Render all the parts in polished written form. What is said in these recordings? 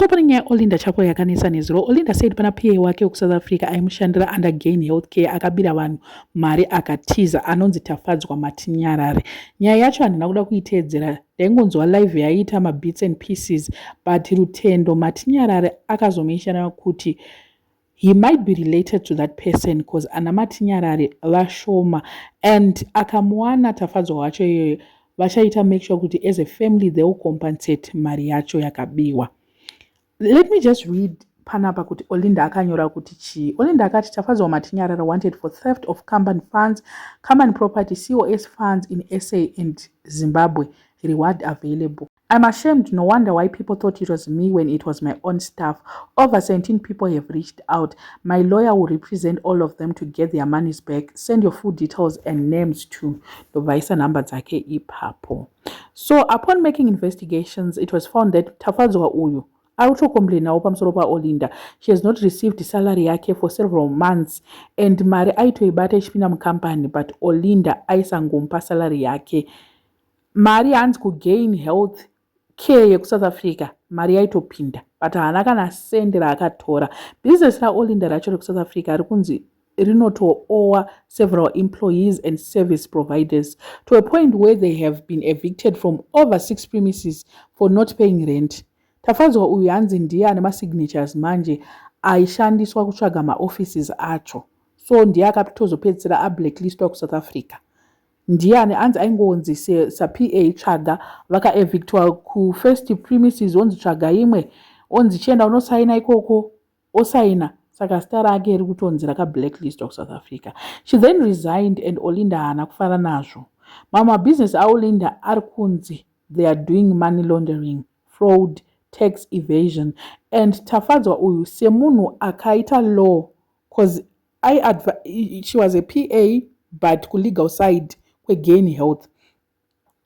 Pamusoro Olinda chako yakanisa nezuro. Olinda said pana PA wake South Africa aimushandira under Gain Healthcare akabira vanhu mari akatiza anonzi Tafadzwa Matinyarare. Nyaya yacho handina kuda kuiteedzera, ndaingonzwa live yaita mabits and pieces, but Rutendo Matinyarare akazomenshana kuti he might be related to that person because ana Matinyarare vashoma, and akamuwana Tafadzwa wacho iyoyo vachaita make sure kuti as a family they will compensate mari yacho yakabiwa. Let me just read panapa kuti Olinda akanyora kuti chi. Olinda akati Tafadzwa Matinyarare wanted for theft of company funds, company property, COS funds in SA and Zimbabwe. Reward available. I'm ashamed. No wonder why people thought it was me when it was my own staff. Over 17 people have reached out. My lawyer will represent all of them to get their monies back. Send your full details and names to the vice number zake ipapo. So upon making investigations, it was found that Tafadzwa uyu autocomplaina pamusoro Olinda. She has not received salary yake for several months, and mari aitoibata ichipinda mukampani, but Olinda aisangompa salary yake. Mari hanzi kugain health care yekusouth Africa mari yaitopinda, but haana kana sende raakatora. Business raOlinda racho rekusouth Africa rikunzi rinotoowa several employees and service providers to a point where they have been evicted from over 6 premises for not paying rent. Tafadzwa uyu hanzi ndiye ane masignatures manje aishandiswa kutsvaga maoffices acho, so ndiye akatozopedzisira ablacklistwa kuSouth Africa. Ndiani hanzi aingonzi sa-PA tsvaga vakaevictwa ku-first premises, onzi tsvaga imwe, onzi chienda unosaina ikoko, osaina, saka zita rake rikutonzi rakablacklistwa kuSouth Africa. She then resigned and Olinda haana kufara nazvo. Mama business aOlinda ari kunzi they are doing money laundering, fraud, tax evasion, and Tafadzwa uyu semunhu akaita law, because she was a PA but ku-legal side kweGain Health.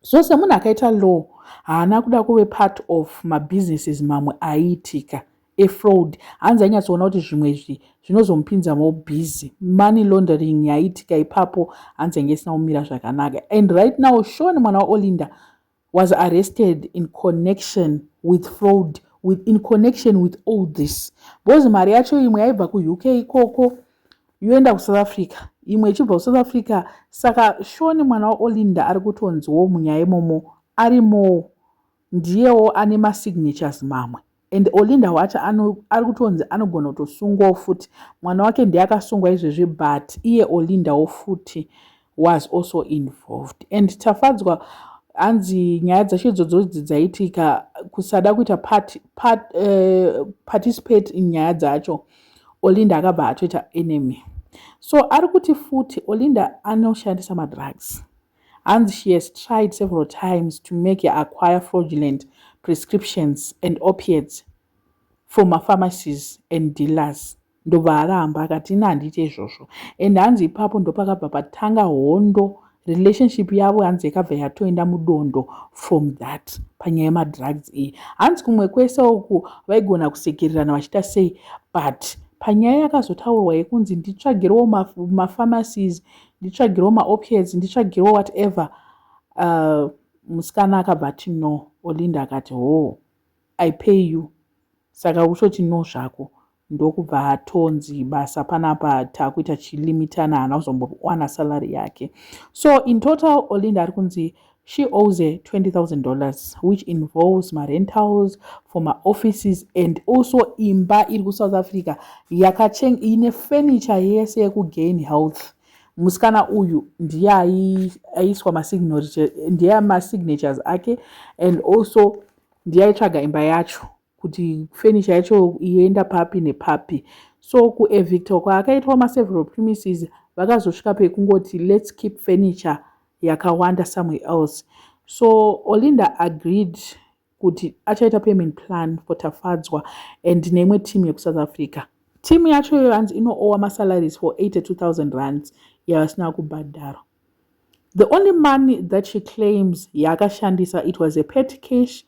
So semunhu akaita law haana kuda kuve part of mabusinesses mamwe aiitika efraud. Hanzi ainyatsoona kuti zvimwe zvinozomupinza busy. Money laundering yaiitika ipapo hanzi ainge isina kumira zvakanaka. And right now Shaun mwana waOlinda was arrested in connection with fraud, in connection with all this. Because mari yacho imwe yaibva kuUK ikoko yoenda kuSouth Africa, imwe ichibva kuSouth Africa. Saka Shaun mwana waOlinda ari kutonziwo munyaya imomo arimo, ndiyewo ane masignatures mamwe, and Olinda wacho ari kutonzi anogona kutosungwawo futi. Mwana wake ndiye akasungwa izvezvi, but iye Olindawo futi was also involved. And Tafadzwa hanzi nyaya dzacho idzodzi dzaitika kusada kuita participate in nyaya dzacho, Olinda akabva atoita enemy. So ari kuti futi Olinda anoshandisa madrugs. And she has tried several times to make her acquire fraudulent prescriptions and opiates from pharmacies and dealers. Ndobva aramba akati ina handiti izvozvo. And hanzi ipapo ndopakabva patanga hondo. Relationship yavo hanzi yakabva yatoenda mudondo from that panyaya yemadrugs iyi. Hanzi kumwe kwese uku vaigona kusekererana vachita sei, but panyaya yakazotaurwa yekunzi nditsvagirewo mapharmacies, nditsvagirewo maopiates, nditsvagirewo whatever, musikana akabva ati no. Olinda akati I pay you. Saka kutoti no zvako, ndokubva atonzi basa panapa takuita chilimitana, haana kuzombowana salary yake. So in total Olinda ari kunzi she owes $20,000, which involves my rentals for my offices and also imba iri kuSouth Africa ine furniture yese yekuGain Health. Musikana uyu ndiye aiswa masignatures ake, and also ndiye aitsvaga imba yacho kuti furniture yacho ienda papi nepapi. So kuevictwa kwaakaitwa several premises vakazosvika pekungoti let's keep furniture yakawanda somewhere else. So Olinda agreed kuti achaita payment plan for Tafadzwa and nemwe team yekusouth Africa. Team yacho iyo hanzi inoowa masalaries for 82,000 rands yavasina kubhadhara. The only money that she claims yakashandisa, it was a petty cash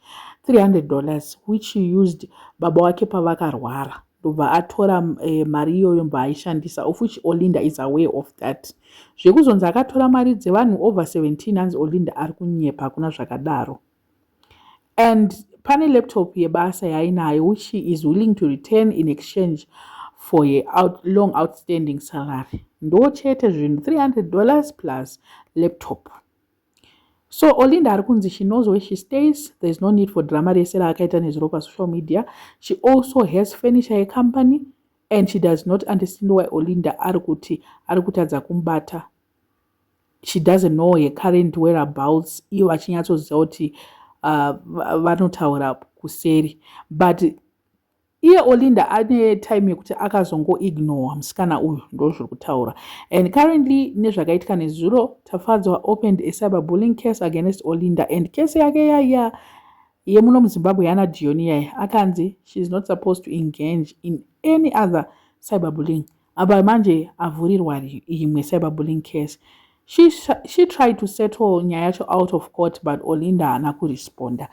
$300, which she used baba wake pavakarwara. Ndobva atora mari iyoyo mbva aishandisa, of which Olinda is aware of that. Zvekuzonzi akatora mari dzevanhu over 17 hanzi Olinda ari kunyepa kuna zvakadaro. and pane laptop yebasa yainayo which she is willing to return in exchange for a long outstanding salary. Ndo chete zvinhu $300 plus laptop. So Olinda Arkunzi, she knows where she stays. There's no need for drama rese akaita nezuro social media. She also has furniture company and she does not understand why Olinda arikutadza kumbata. She doesn't know her current whereabouts. Iyo achinyatsoziva kuti vanotaura kuseri. But iye Olinda ane time yekuti akazongoignore musikana uyu ndozviri kutaura. And currently nezvakaitika nezuro Tafadzwa opened a cyberbullying case against Olinda and case yake yaya yemuno muZimbabwe yana Dionia akanzi she is not supposed to engage in any other cyberbullying. Aba manje avhurirwa imwe cyberbullying case. She tried to settle nyaya yacho out of court but Olinda haana kuresponda.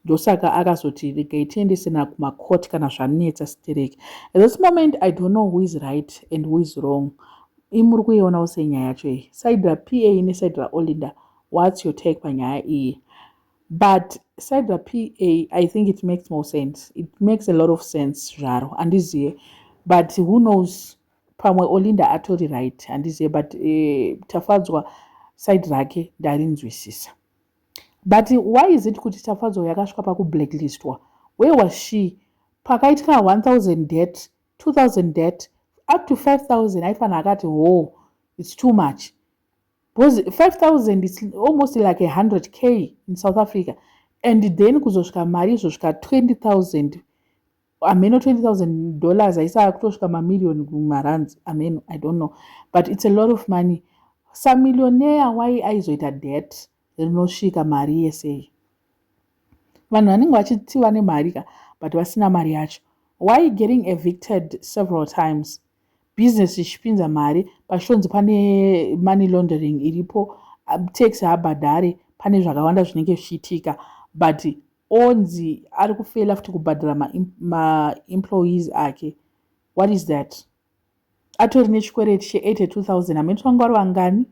Ndosaka akazoti regaitendesena kumakoti kana zvanetsa stereki. At this moment I don't know who is right and who is wrong. Imuri kuionawo senyaya yacho iyi. Side raPA neside raOlinda. What's your take panyaya iyi? But side raPA, I think it makes more sense. It makes a lot of sense zvaro handiziye. But who knows? Pamwe Olinda atori right handiziye, but Tafadzwa side rake ndarinzwisisa. But why is it kuti Tafadzwa yakasvika pakublacklistwa? Where was she? Pakaitika 1,000 debt, 2,000 debt, up to 5,000. Aifana akati, oh, it's too much. Because 5,000 is almost like 100K in South Africa. And then kuzosvika mari zosvika 20,000. Ameno $20,000. Aisa kutosvika mamillion kumarands. Ameno, I don't know. But it's a lot of money. Some millionaire why aizoita debt rinosvika mari yese. Vanhu vanenge vachitiwa nemari ka but vasina mari yacho. Why getting evicted several times? Business ichipinza mari pashonzi pane money laundering iripo, tax habhadhare, pane zvakawanda zvinenge zvichiitika, but onzi ari kufela futi kubhadhara employees ake. What is that? Atori nechikwereti che82,000. Hameno vanga vari vangani?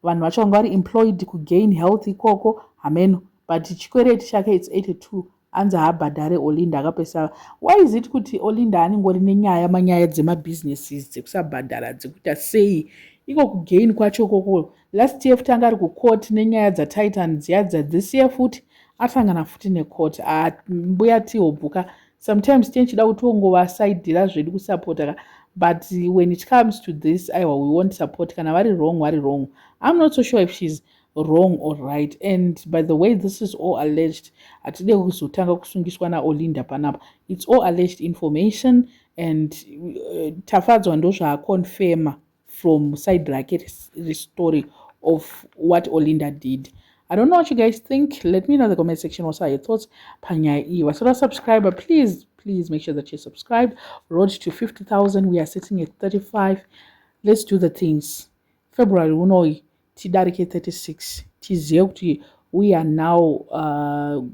Vanhu vacho vanga vari employed kugain health ikoko hameno, but chikwereti chake it's 82. Anza habhadhare Olinda akapesa. Why is it kuti Olinda aningori nenyaya manyaya dzemabusinesses dzekusabhadhara dzekuita sei? Iko kugain kwacho koko. Last year futi anga ari kucourt nenyaya dzaTitan dziya dzadzisiye futi atangana futi necourt. Mbuya tihobvuka. Sometimes tichida kutongovasaidhira zvedu kusapota, but when it comes to this, we won't support. Kana vari wrong, vari wrong. I'm not so sure if she's wrong or right. And by the way, this is all alleged. Atide kuzotanga kusungiswa na Olinda panapa. It's all alleged information, and Tafadzwa ndo zvaakonfirma from side rake the story of what Olinda did. I don't know what you guys think. Let me know in the comment section what are your thoughts. Panyai i wasura subscriber, please make sure that you subscribe. Road to 50,000. We are sitting at 35. Let's do the things. February unoi tidarike 36. Tiziye we are now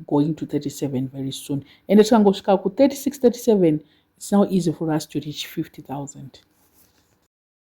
going to 37 very soon. And it's going to go 36, 37. It's now easy for us to reach 50,000.